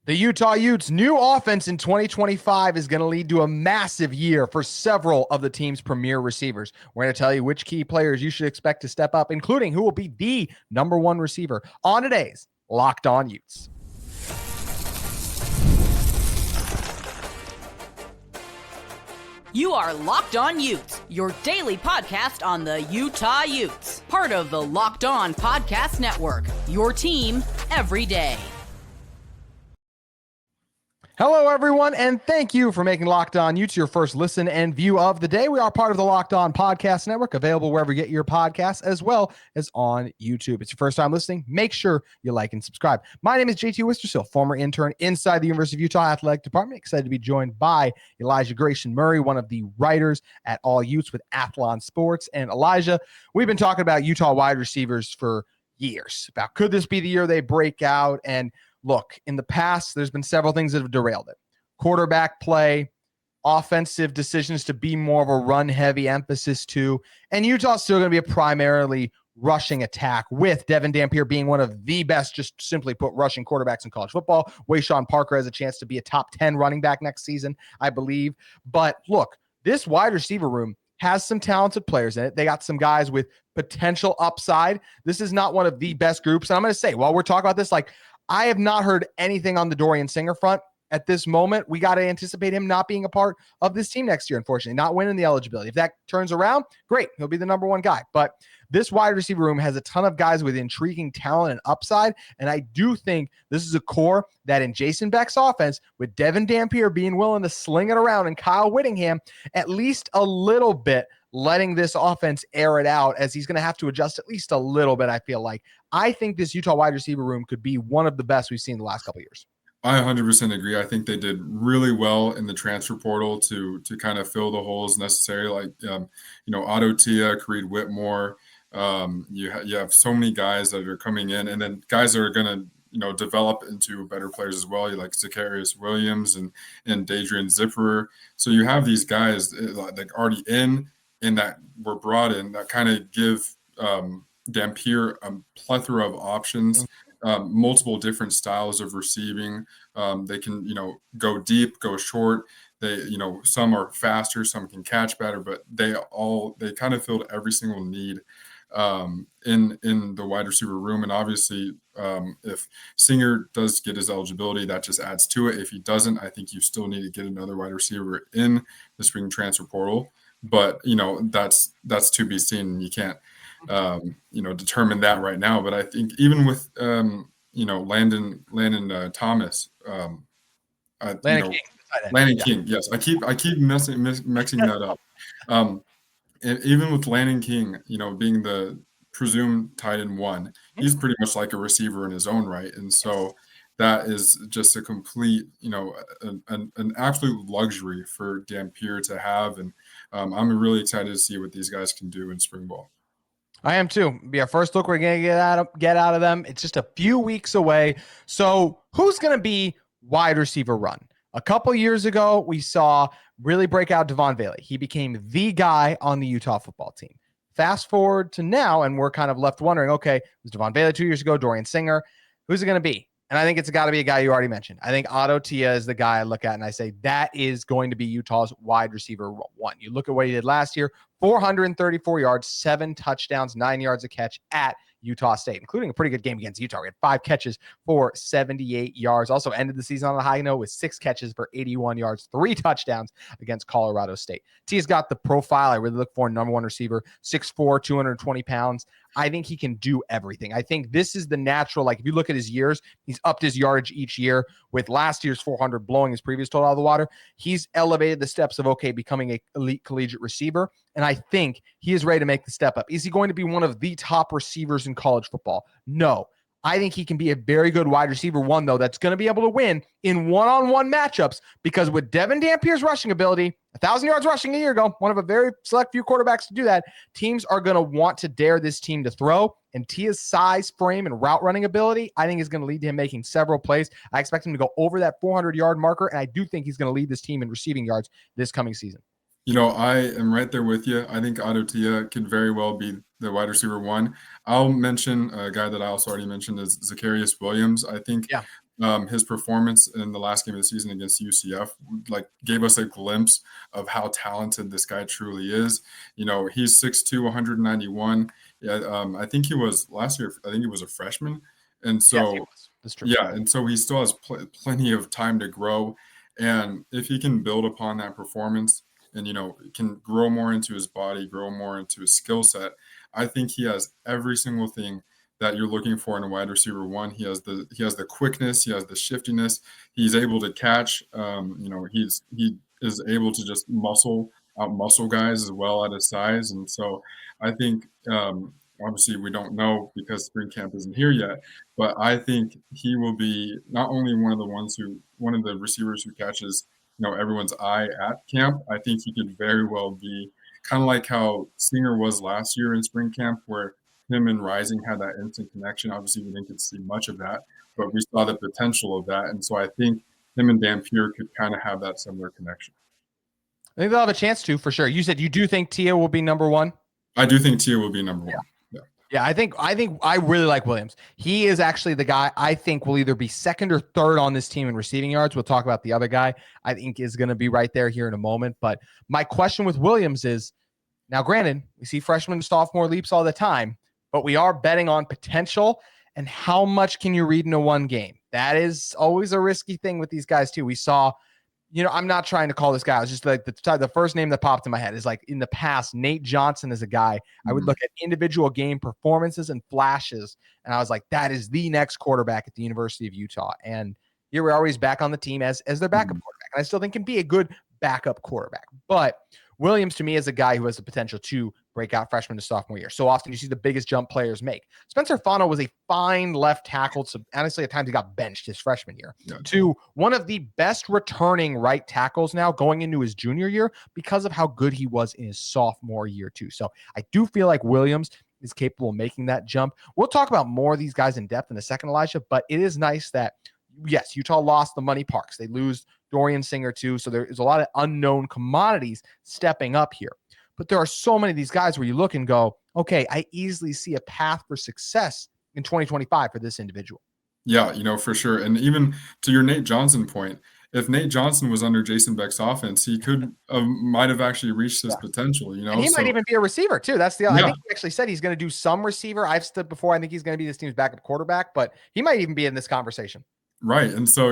The Utah Utes' new offense in 2025 is going to lead to a massive year for several of the team's premier receivers. We're going to tell you which key players you should expect to step up, including who will be the number one receiver on today's Locked On Utes. You are Locked On Utes, your daily podcast on the Utah Utes. Part of the Locked On Podcast Network, your team every day. Hello, everyone, and thank you for making Locked On Utes your first listen and view of the day. We are part of the Locked On Podcast Network, available wherever you get your podcasts, as well as on YouTube. It's your first time listening. Make sure you like and subscribe. My name is JT Wistrcill, former intern inside the University of Utah Athletic Department. Excited to be joined by Elijah Grayson Murray, one of the writers at All Utes with Athlon Sports. And Elijah, we've been talking about Utah wide receivers for years, about could this be the year they break out? And look, in the past, there's been several things that have derailed it. Quarterback play, offensive decisions to be more of a run-heavy emphasis too. And Utah's still going to be a primarily rushing attack, with Devin Dampier being one of the best, just simply put, rushing quarterbacks in college football. Wayshawn Parker has a chance to be a top 10 running back next season, I believe. But look, this wide receiver room has some talented players in it. They got some guys with potential upside. This is not one of the best groups. And I'm going to say, while we're talking about this, I have not heard anything on the Dorian Singer front at this moment. We got to anticipate him not being a part of this team next year, unfortunately, not winning the eligibility. If that turns around, great. He'll be the number one guy. But this wide receiver room has a ton of guys with intriguing talent and upside. And I do think this is a core that in Jason Beck's offense, with Devin Dampier being willing to sling it around and Kyle Whittingham at least a little bit, letting this offense air it out, as he's going to have to adjust at least a little bit, I feel like. I think this Utah wide receiver room could be one of the best we've seen the last couple of years. I 100% agree. I think they did really well in the transfer portal to kind of fill the holes necessary, like Otto, Creed Whitmore. You have so many guys that are coming in, and then guys that are going to develop into better players as well. You like Zacharyus Williams and Dadrian Zipperer. So you have these guys like already in that were brought in that kind of give Dampier a plethora of options, multiple different styles of receiving. They can, go deep, go short. They, some are faster, some can catch better, but they kind of filled every single need in the wide receiver room. And obviously, if Singer does get his eligibility, that just adds to it. If he doesn't, I think you still need to get another wide receiver in the spring transfer portal. But that's to be seen. You can't determine that right now. But I think even with Landon Thomas, Landon King. Yes, I keep mixing that up. And even with Landon King, being the presumed tight end one, he's pretty much like a receiver in his own right. And so that is just a complete, an absolute luxury for Dampier to have. And I'm really excited to see what these guys can do in spring ball. I am too. Be our first look we're going to get out of them. It's just a few weeks away. So who's going to be wide receiver run? A couple years ago, we saw really break out Devon Bailey. He became the guy on the Utah football team. Fast forward to now, and we're kind of left wondering, okay, it was Devon Bailey 2 years ago, Dorian Singer. Who's it going to be? And I think it's got to be a guy you already mentioned. I think Otto is the guy I look at and I say that is going to be Utah's wide receiver one. You look at what he did last year, 434 yards, 7 touchdowns, 9 yards a catch at Utah State, including a pretty good game against Utah. We had 5 catches for 78 yards. Also ended the season on a high note with 6 catches for 81 yards, 3 touchdowns against Colorado State. T's got the profile I really look for, number one receiver, 6'4", 220 pounds. I think he can do everything. I think this is the natural, if you look at his years, he's upped his yardage each year, with last year's 400 blowing his previous total out of the water. He's elevated the steps of, becoming a elite collegiate receiver. And I think he is ready to make the step up. Is he going to be one of the top receivers in college football? No. I think he can be a very good wide receiver one, though, that's going to be able to win in one-on-one matchups, because with Devin Dampier's rushing ability, 1,000 yards rushing a year ago, one of a very select few quarterbacks to do that, teams are going to want to dare this team to throw. And Tia's size, frame, and route running ability, I think, is going to lead to him making several plays. I expect him to go over that 400-yard marker, and I do think he's going to lead this team in receiving yards this coming season. I am right there with you. I think Otto could very well be the wide receiver one. I'll mention a guy that I also already mentioned is Zacharyus Williams. I think His performance in the last game of the season against UCF gave us a glimpse of how talented this guy truly is. He's 6'2", 191. Yeah, I think he was last year. I think he was a freshman, and so yes, he was. That's true. Yeah, and so he still has plenty of time to grow. And if he can build upon that performance and, can grow more into his body, grow more into his skill set, I think he has every single thing that you're looking for in a wide receiver one. He has the quickness, he has the shiftiness, he's able to catch. He is able to just out muscle guys as well at his size. And so I think obviously we don't know because spring camp isn't here yet, but I think he will be not only one of the receivers who catches everyone's eye at camp. I think he could very well be kind of like how Singer was last year in spring camp, where him and Rising had that instant connection. Obviously, we didn't get to see much of that, but we saw the potential of that. And so I think him and Dampier could kind of have that similar connection. I think they'll have a chance to, for sure. You said you do think Tia will be number one? I do think Tia will be number one. Yeah, I think I really like Williams. He is actually the guy I think will either be second or third on this team in receiving yards. We'll talk about the other guy I think is going to be right there here in a moment. But my question with Williams is, now granted, we see freshman to sophomore leaps all the time, but we are betting on potential and how much can you read in a one game. That is always a risky thing with these guys too. We saw, I'm not trying to call this guy. It's just like the first name that popped in my head is like in the past, Nate Johnson is a guy. I would look at individual game performances and flashes, and I was like, that is the next quarterback at the University of Utah. And here we are, he's back on the team as their backup quarterback. And I still think can be a good backup quarterback. But Williams, to me, is a guy who has the potential to break out freshman to sophomore year. So often you see the biggest jump players make. Spencer Fano was a fine left tackle. So honestly, at times he got benched his freshman year to one of the best returning right tackles now going into his junior year because of how good he was in his sophomore year too. So I do feel like Williams is capable of making that jump. We'll talk about more of these guys in depth in a second, Elijah, but it is nice that, yes, Utah lost the money Parks. They lose Dorian Singer too. So there is a lot of unknown commodities stepping up here. But there are so many of these guys where you look and go, okay, I easily see a path for success in 2025 for this individual. Yeah, for sure. And even to your Nate Johnson point, if Nate Johnson was under Jason Beck's offense, he might have actually reached his potential, And he might even be a receiver too. That's I think he actually said he's going to do some receiver. I've said before, I think he's going to be this team's backup quarterback, but he might even be in this conversation. Right. And so,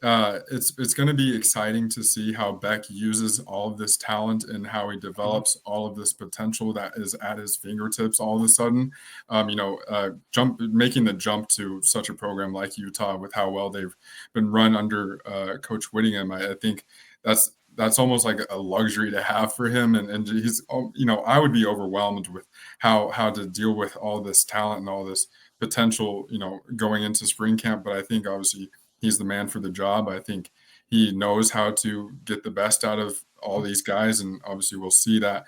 it's going to be exciting to see how Beck uses all of this talent and how he develops all of this potential that is at his fingertips all of a sudden. Making the jump to such a program like Utah with how well they've been run under Coach Whittingham. I think that's almost like a luxury to have for him. And he's, I would be overwhelmed with how to deal with all this talent and all this potential, going into spring camp. But I think obviously he's the man for the job. I think he knows how to get the best out of all these guys. And obviously we'll see that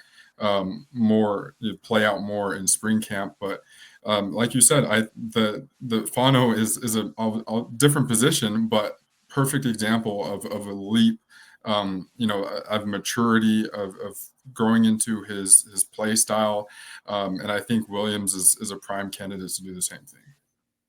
play out more in spring camp. But like you said, the Fano is a different position, but perfect example of a leap, of maturity, of growing into his play style. And I think Williams is a prime candidate to do the same thing.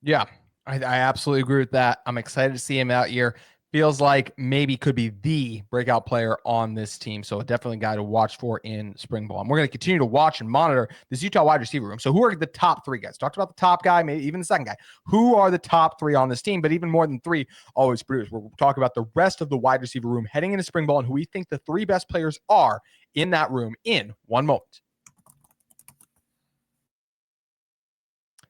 Yeah, I absolutely agree with that. I'm excited to see him out here. Feels like maybe could be the breakout player on this team. So definitely a guy to watch for in spring ball. And we're going to continue to watch and monitor this Utah wide receiver room. So who are the top three guys? Talked about the top guy, maybe even the second guy. Who are the top three on this team? But even more than three always produce. We'll talk about the rest of the wide receiver room heading into spring ball and who we think the three best players are in that room in one moment.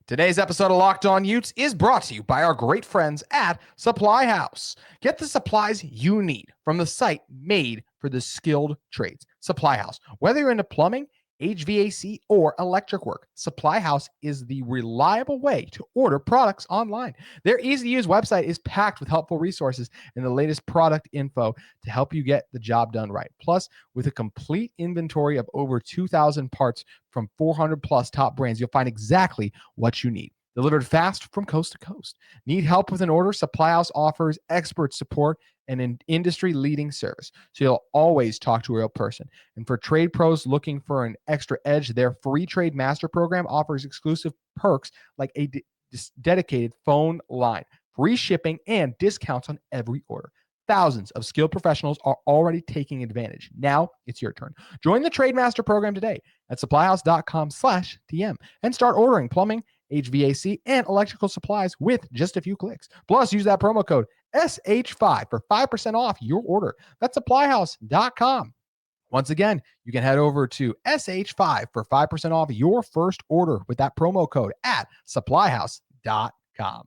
Today's episode of Locked On Utes is brought to you by our great friends at Supply House. Get the supplies you need from the site made for the skilled trades. Supply House. Whether you're into plumbing, HVAC, or electric work, Supply House is the reliable way to order products online. Their easy-to-use website is packed with helpful resources and the latest product info to help you get the job done right. Plus, with a complete inventory of over 2,000 parts from 400 plus top brands, you'll find exactly what you need. Delivered fast from coast to coast. Need help with an order? Supply House offers expert support and an industry-leading service, so you'll always talk to a real person. And for trade pros looking for an extra edge, their free trade master program offers exclusive perks like a dedicated phone line. free shipping, and discounts on every order. Thousands of skilled professionals are already taking advantage. Now it's your turn. Join the Trademaster program today at supplyhouse.com/TM and start ordering plumbing, HVAC, and electrical supplies with just a few clicks. Plus, use that promo code SH5 for 5% off your order. That's supplyhouse.com. Once again, you can head over to SH5 for 5% off your first order with that promo code at supplyhouse.com.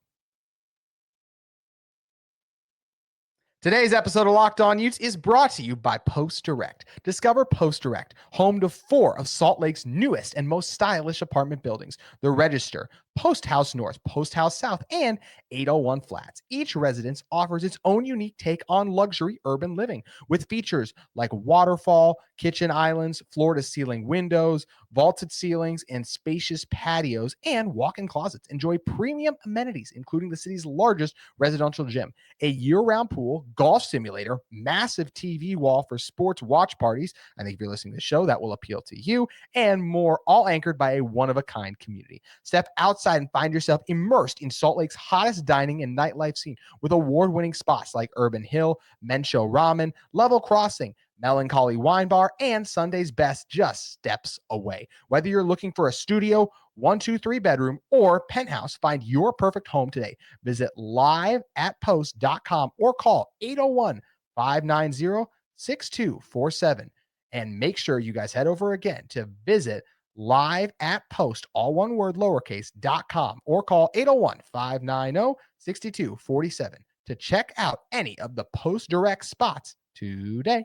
Today's episode of Locked On Utes is brought to you by Post Direct. Discover Post Direct, home to 4 of Salt Lake's newest and most stylish apartment buildings: the Register, Post House North, Post House South, and 801 Flats. Each residence offers its own unique take on luxury urban living, with features like waterfall, kitchen islands, floor-to-ceiling windows, vaulted ceilings, and spacious patios and walk-in closets. Enjoy premium amenities, including the city's largest residential gym, a year-round pool, golf simulator, massive TV wall for sports watch parties. I think if you're listening to the show, that will appeal to you, and more, all anchored by a one-of-a-kind community. Step outside and find yourself immersed in Salt Lake's hottest dining and nightlife scene with award-winning spots like Urban Hill, Mensho Ramen, Level Crossing, Melancholy Wine Bar, and Sunday's Best just steps away. Whether you're looking for a studio, 1, 2, 3 bedroom, or penthouse, find your perfect home today. Visit liveatpost.com or call 801-590-6247. And make sure you guys head over again to visit liveatpost, all one word, lowercase.com, or call 801-590-6247 to check out any of the Post Direct spots today.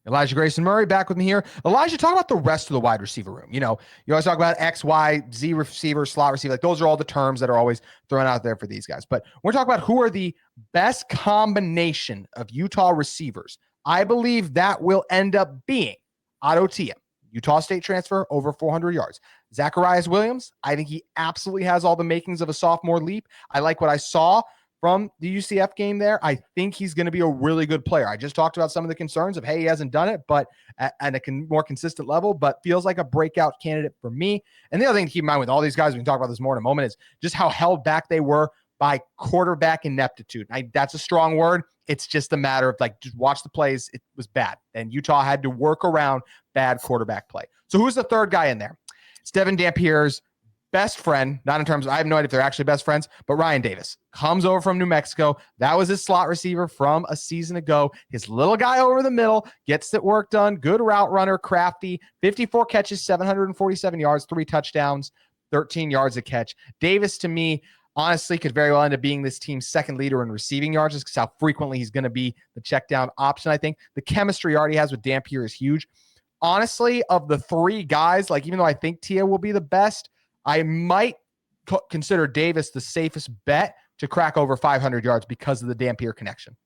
Elijah Grayson Murray back with me here. Elijah, talk about the rest of the wide receiver room. You know, you always talk about X, Y, Z receiver, slot receiver. Like, those are all the terms that are always thrown out there for these guys. But we're talking about who are the best combination of Utah receivers. I believe that will end up being Otto, Utah State transfer, over 400 yards. Zacharyus Williams, I think he absolutely has all the makings of a sophomore leap. I like what I saw from the UCF game there. I think he's going to be a really good player. I just talked about some of the concerns of, hey, he hasn't done it, but at a more consistent level, but feels like a breakout candidate for me. And the other thing to keep in mind with all these guys, we can talk about this more in a moment, is just how held back they were by quarterback ineptitude. That's a strong word. It's just a matter of, like, just watch the plays. It was bad. And Utah had to work around bad quarterback play. So who's the third guy in there? It's Devin Dampier's best friend, not in terms of, I have no idea if they're actually best friends, but Ryan Davis comes over from New Mexico. That was his slot receiver from a season ago. His little guy over the middle gets the work done. Good route runner, crafty, 54 catches, 747 yards, 3 touchdowns, 13 yards a catch. Davis, to me, honestly, could very well end up being this team's second leader in receiving yards, just because how frequently he's going to be the check down option. I think the chemistry he already has with Dampier is huge. Honestly, of the 3 guys, like, even though I think Tia will be the best, I might consider Davis the safest bet to crack over 500 yards because of the Dampier connection.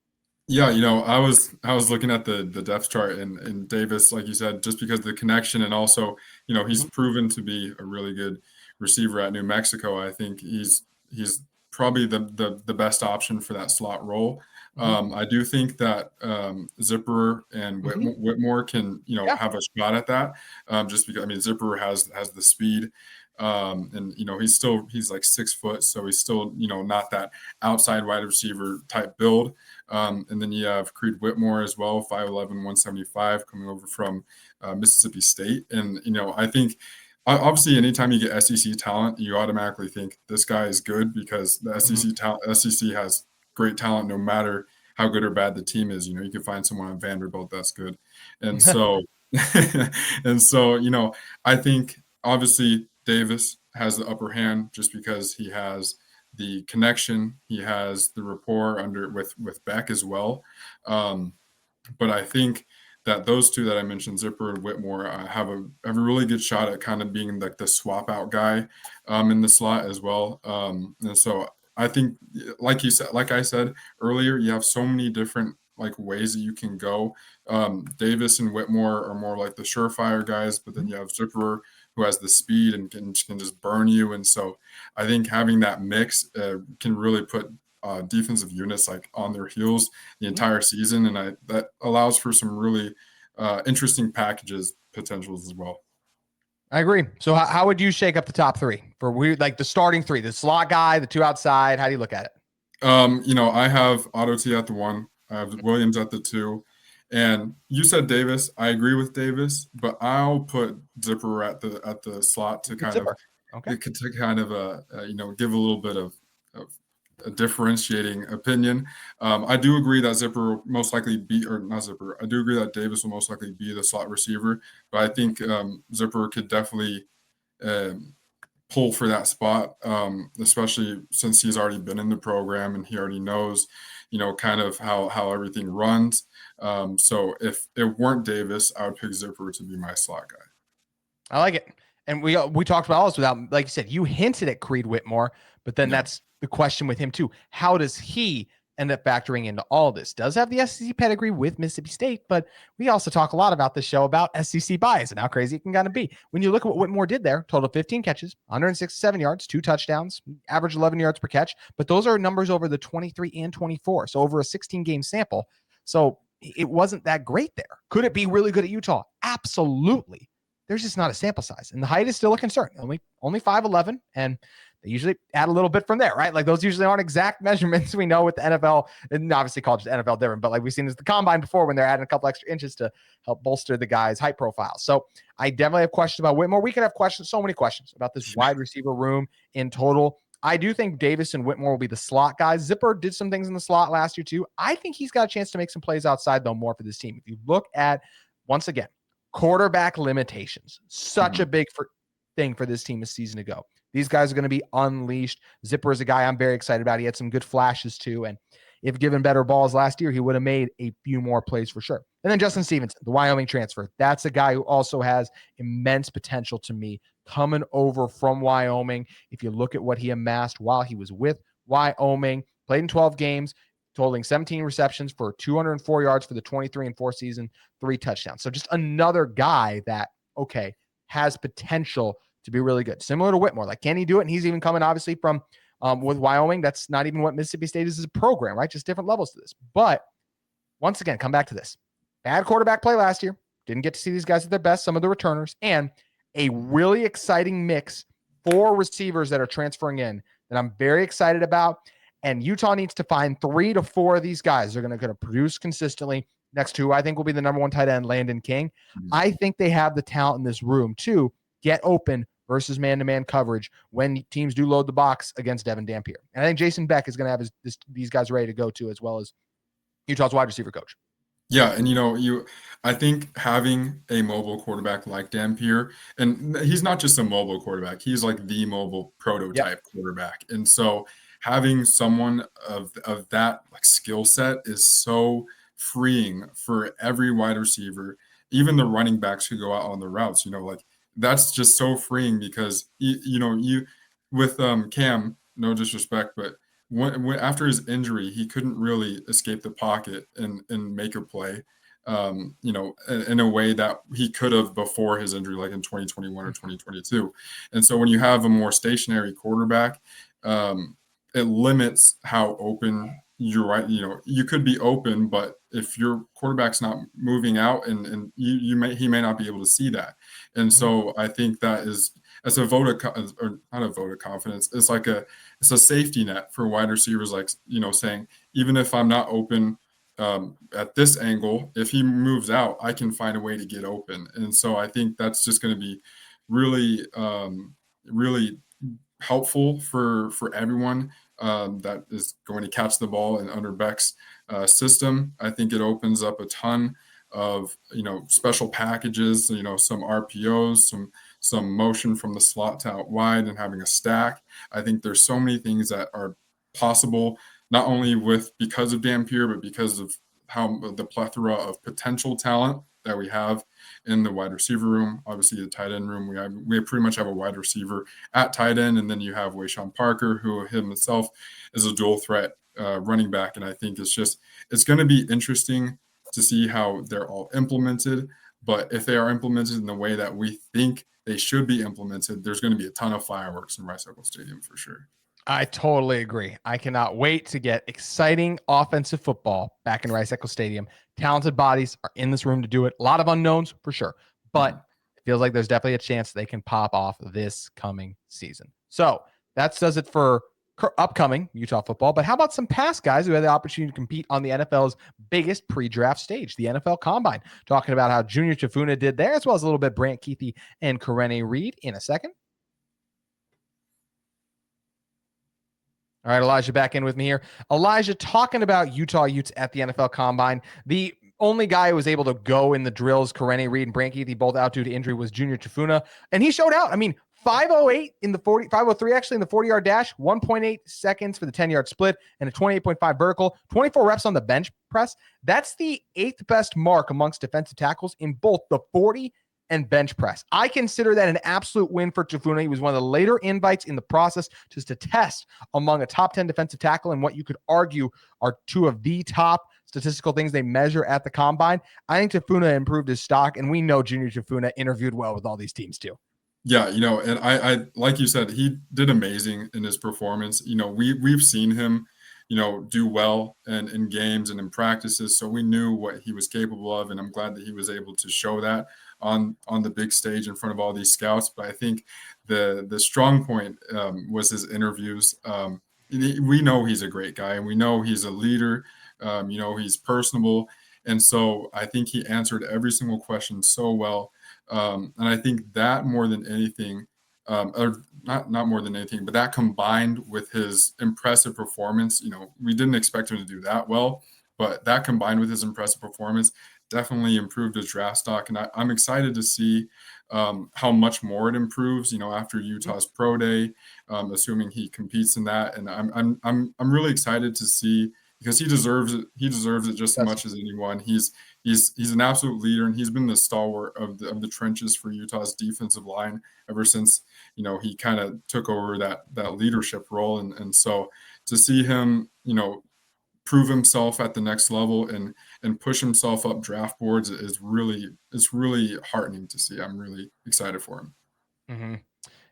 Yeah, you know, I was looking at the depth chart, and Davis, like you said, just because of the connection, and also, you know, he's proven to be a really good receiver at New Mexico. I think he's probably the best option for that slot role. I do think that Zipper and Whitmore can, you know, have a shot at that. Just because, I mean, Zipper has the speed. And, you know, he's like 6 foot, so he's still, you know, not that outside wide receiver type build. And then you have Creed Whitmore as well, 5'11", 175, coming over from Mississippi State. And, you know, I think obviously anytime you get SEC talent, you automatically think this guy is good, because the SEC has great talent no matter how good or bad the team is. You know, you can find someone on Vanderbilt that's good. And so, you know, I think obviously Davis has the upper hand just because he has the connection, he has the rapport with Beck as well. But I think that those 2 that I mentioned, Zipper and Whitmore, have a really good shot at kind of being like the swap out guy in the slot as well. And so I think, like I said earlier, you have so many different like ways that you can go. Davis and Whitmore are more like the surefire guys, but then you have Zipper, who has the speed and can just burn you. And so I think having that mix can really put defensive units like on their heels the entire season. And that allows for some really interesting packages potentials as well. I agree. So how would you shake up the top three for like the starting three, the slot guy, the two outside? How do you look at it? I have Otto T at the 1. I have Williams at the 2. And you said Davis. I agree with Davis, but I'll put Zipper at the slot to kind of okay. to kind of give a little bit of a differentiating opinion. I do agree that Zipper will most likely be, or not Zipper. I do agree that Davis will most likely be the slot receiver, but I think Zipper could definitely pull for that spot, especially since he's already been in the program and he already knows, kind of how everything runs. So if it weren't Davis, I would pick Zipper to be my slot guy. I like it. And we talked about all this without, like you said, you hinted at Creed Whitmore, but then that's the question with him too. How does he end up factoring into all this? Does have the SEC pedigree with Mississippi State, but we also talk a lot about this show about SEC bias and how crazy it can kind of be. When you look at what Whitmore did there, total 15 catches, 167 yards, 2 touchdowns, average 11 yards per catch, but those are numbers over the 23 and 24. So over a 16-game sample. So it wasn't that great there. Could it be really good at Utah? Absolutely. There's just not a sample size. And the height is still a concern. Only 5'11", and they usually add a little bit from there, right? Like those usually aren't exact measurements we know with the NFL, and obviously college the NFL different, but like we've seen this the combine before when they're adding a couple extra inches to help bolster the guy's height profile. So I definitely have questions about Whitmore. We could have questions, so many questions about this wide receiver room in total. I do think Davis and Whitmore will be the slot guys. Zipper did some things in the slot last year too. I think he's got a chance to make some plays outside though more for this team. If you look at, once again, quarterback limitations, such a big thing for this team a season ago. These guys are going to be unleashed. Zipper is a guy I'm very excited about. He had some good flashes too. And if given better balls last year, he would have made a few more plays for sure. And then Justin Stevenson, the Wyoming transfer. That's a guy who also has immense potential to me coming over from Wyoming. If you look at what he amassed while he was with Wyoming, played in 12 games, totaling 17 receptions for 204 yards for the 23-4 season, 3 touchdowns. So just another guy that, has potential to be really good. Similar to Whitmore. Like, can he do it? And he's even coming, obviously, from with Wyoming. That's not even what Mississippi State is as a program, right? Just different levels to this. But once again, come back to this. Bad quarterback play last year. Didn't get to see these guys at their best, some of the returners, and a really exciting mix for receivers that are transferring in that I'm very excited about. And Utah needs to find 3 to 4 of these guys. They're going to produce consistently. Next to, I think, will be the number 1 tight end, Landon King. I think they have the talent in this room to get open versus man-to-man coverage when teams do load the box against Devin Dampier. And I think Jason Beck is going to have these guys ready to go too, as well as Utah's wide receiver coach. Yeah, and I think having a mobile quarterback like Dampier, and he's not just a mobile quarterback, he's like the mobile prototype quarterback. And so having someone of that like skill set is so freeing for every wide receiver, even the running backs who go out on the routes, that's just so freeing because you with Cam, no disrespect, but when after his injury, he couldn't really escape the pocket and make a play, in a way that he could have before his injury, like in 2021 or 2022. And so when you have a more stationary quarterback, it limits how open you're right. You could be open, but if your quarterback's not moving out and he may not be able to see that. And so I think that it's a vote of, or not a vote of confidence. It's like it's a safety net for wide receivers, like, saying, even if I'm not open at this angle, if he moves out, I can find a way to get open. And so I think that's just going to be really, really helpful for everyone that is going to catch the ball in under Beck's system. I think it opens up a ton of special packages, some RPOs, some motion from the slot to out wide and having a stack. I think there's so many things that are possible, not only because of Dampier, but because of how the plethora of potential talent that we have in the wide receiver room. Obviously, the tight end room, we pretty much have a wide receiver at tight end, and then you have Wayshawn Parker, who himself is a dual threat running back. And I think it's going to be interesting to see how they're all implemented. But if they are implemented in the way that we think they should be implemented, there's going to be a ton of fireworks in Wistrcill Stadium for sure. I totally agree. I cannot wait to get exciting offensive football back in Wistrcill Stadium. Talented bodies are in this room to do it. A lot of unknowns for sure. But if feels like there's definitely a chance they can pop off this coming season. So that does it for upcoming Utah football. But how about some past guys who had the opportunity to compete on the NFL's biggest pre-draft stage, the NFL Combine? Talking about how Junior Tafuna did there, as well as a little bit Brant Kuithe and Karene Reed in a second. All right, Elijah back in with me here. Elijah, talking about Utah Utes at the NFL Combine. The only guy who was able to go in the drills, Karene Reed and Brant Kuithe, both out due to injury, was Junior Tafuna. And he showed out. I mean, 5:08 in the 40, 5:03 actually in the 40-yard dash, 1.8 seconds for the 10-yard split, and a 28.5 vertical, 24 reps on the bench press. That's the 8th best mark amongst defensive tackles in both the 40 and bench press. I consider that an absolute win for Tafuna. He was one of the later invites in the process just to test among a top 10 defensive tackle and what you could argue are two of the top statistical things they measure at the Combine. I think Tafuna improved his stock, and we know Junior Tafuna interviewed well with all these teams too. Yeah, and I like you said, he did amazing in his performance. We've seen him, do well in games and in practices, so we knew what he was capable of, and I'm glad that he was able to show that on the big stage in front of all these scouts. But I think the strong point was his interviews. We know he's a great guy, and we know he's a leader. He's personable, and so I think he answered every single question so well. And I think that more than anything, or not more than anything, but that combined with his impressive performance, we didn't expect him to do that well, but that combined with his impressive performance definitely improved his draft stock. And I'm excited to see how much more it improves, after Utah's Pro Day, assuming he competes in that. And I'm really excited to see, because he deserves it. He deserves it just as much as anyone. He's an absolute leader, and he's been the stalwart of the trenches for Utah's defensive line ever since he kind of took over that leadership role. And so to see him prove himself at the next level and push himself up draft boards is really heartening to see. I'm really excited for him. Mm-hmm.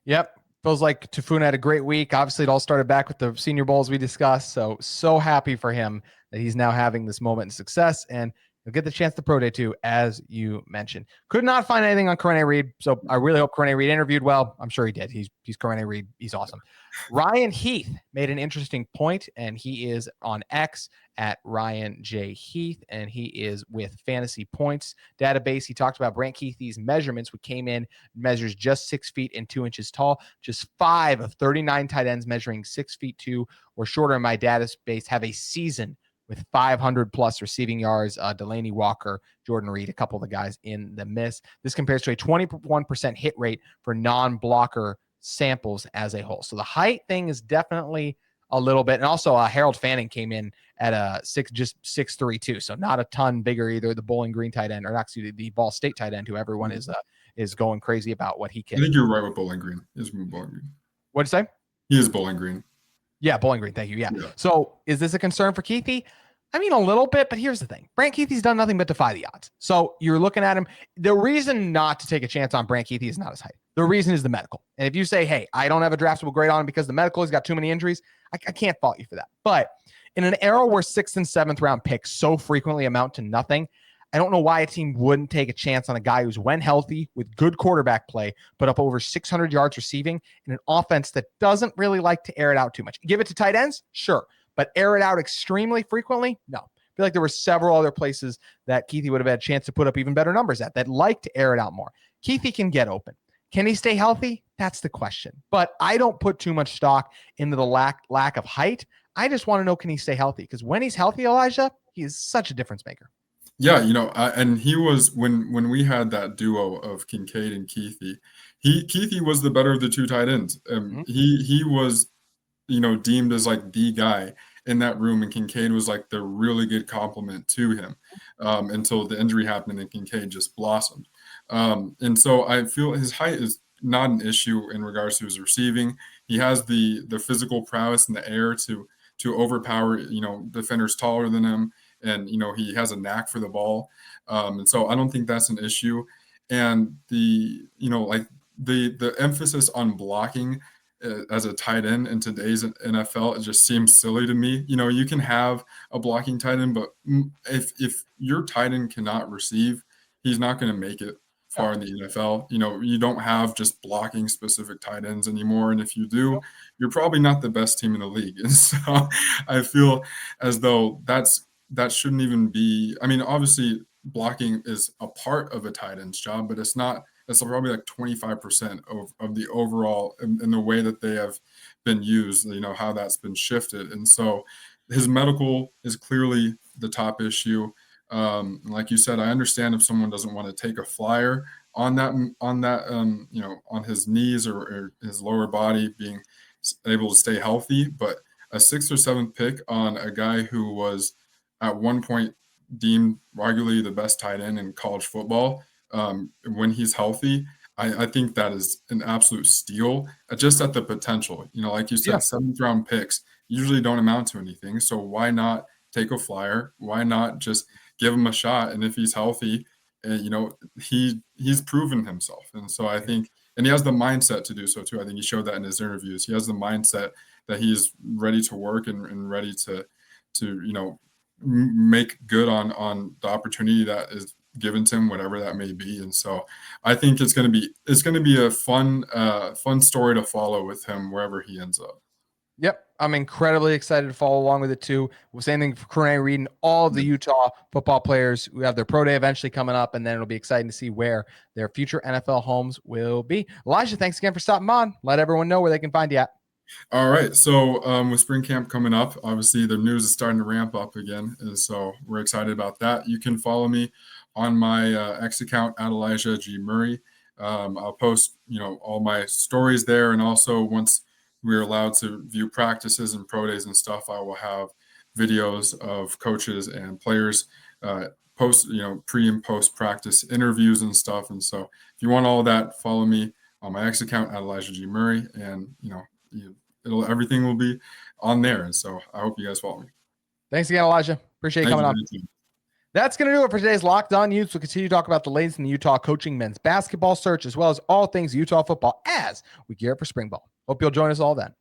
Yep. Feels like Tafuna had a great week. Obviously, it all started back with the Senior Bowls we discussed. So happy for him that he's now having this moment of success, and he'll get the chance to Pro Day too, as you mentioned. Could not find anything on Karene Reed, so I really hope Karene Reed interviewed well. I'm sure he did. He's Karene Reed. He's awesome. Ryan Heath made an interesting point, and he is on X at Ryan J. Heath, and he is with Fantasy Points database. He talked about Brant Kuithe's measurements, which came in, measures just 6 feet and 2 inches tall. Just 5 of 39 tight ends measuring 6 feet 2 or shorter in my database have a season with 500 plus receiving yards. Delaney Walker, Jordan Reed, a couple of the guys in the miss. This compares to a 21% hit rate for non-blocker samples as a whole. So the height thing is definitely a little bit. And also Harold Fanning came in at a 6'3" too. So not a ton bigger either. The Bowling Green tight end, or actually the Ball State tight end, who everyone is going crazy about what he can. I think you're right with Bowling Green. He's from Bowling Green. What'd you say? He is Bowling Green. Yeah, Bowling Green. Thank you. Yeah. So is this a concern for Kuithe? I mean, a little bit, but here's the thing. Brant Kuithe's done nothing but defy the odds. So you're looking at him. The reason not to take a chance on Brant Kuithe is not his height. The reason is the medical. And if you say, hey, I don't have a draftable grade on him because the medical, he's got too many injuries, I can't fault you for that. But in an era where 6th and 7th round picks so frequently amount to nothing, I don't know why a team wouldn't take a chance on a guy who's, when healthy, with good quarterback play, put up over 600 yards receiving in an offense that doesn't really like to air it out too much. Give it to tight ends? Sure. But air it out extremely frequently? No. I feel like there were several other places that Kuithe would have had a chance to put up even better numbers at that like to air it out more. Kuithe can get open. Can he stay healthy? That's the question. But I don't put too much stock into the lack of height. I just want to know, can he stay healthy? Because when he's healthy, Elijah, he is such a difference maker. Yeah, and he was, when we had that duo of Kincaid and Kuithe, Kuithe was the better of the two tight ends. He was, deemed as like the guy in that room, and Kincaid was like the really good complement to him until the injury happened and Kincaid just blossomed. And so I feel his height is not an issue in regards to his receiving. He has the physical prowess in the air to overpower, defenders taller than him. And, he has a knack for the ball. And so I don't think that's an issue. And the emphasis on blocking as a tight end in today's NFL, it just seems silly to me. You can have a blocking tight end, but if your tight end cannot receive, he's not going to make it far in the NFL. You don't have just blocking specific tight ends anymore. And if you do, you're probably not the best team in the league. And so I feel as though that shouldn't even be, I mean, obviously blocking is a part of a tight end's job, but it's probably like 25% of the overall in the way that they have been used, how that's been shifted. And so his medical is clearly the top issue. Like you said, I understand if someone doesn't want to take a flyer on that, on his knees or his lower body being able to stay healthy, but a 6th or 7th pick on a guy who was at one point deemed arguably the best tight end in college football, when he's healthy, I think that is an absolute steal just at the potential. Like you said, 7th round picks usually don't amount to anything. So why not take a flyer? Why not just give him a shot? And if he's healthy, he's proven himself. And so I think, and he has the mindset to do so too. I think he showed that in his interviews. He has the mindset that he's ready to work and ready to make good on the opportunity that is given to him, whatever that may be. And so I think it's going to be a fun story to follow with him wherever he ends up. Yep. I'm incredibly excited to follow along with it too. Same thing for Corey Reed and all of the Utah football players who have their pro day eventually coming up. And then it'll be exciting to see where their future NFL homes will be. Elijah, thanks again for stopping on. Let everyone know where they can find you at. All right. So with spring camp coming up, obviously the news is starting to ramp up again. And so we're excited about that. You can follow me on my X account at Elijah G. Murray. I'll post, all my stories there. And also once we're allowed to view practices and pro days and stuff, I will have videos of coaches and players post, pre and post practice interviews and stuff. And so if you want all of that, follow me on my X account at Elijah G. Murray, and everything will be on there. And so I hope you guys follow me. Thanks again, Elijah. Appreciate you coming on. That's going to do it for today's Locked On Utes. We'll continue to talk about the latest in the Utah coaching men's basketball search, as well as all things Utah football as we gear up for spring ball. Hope you'll join us all then.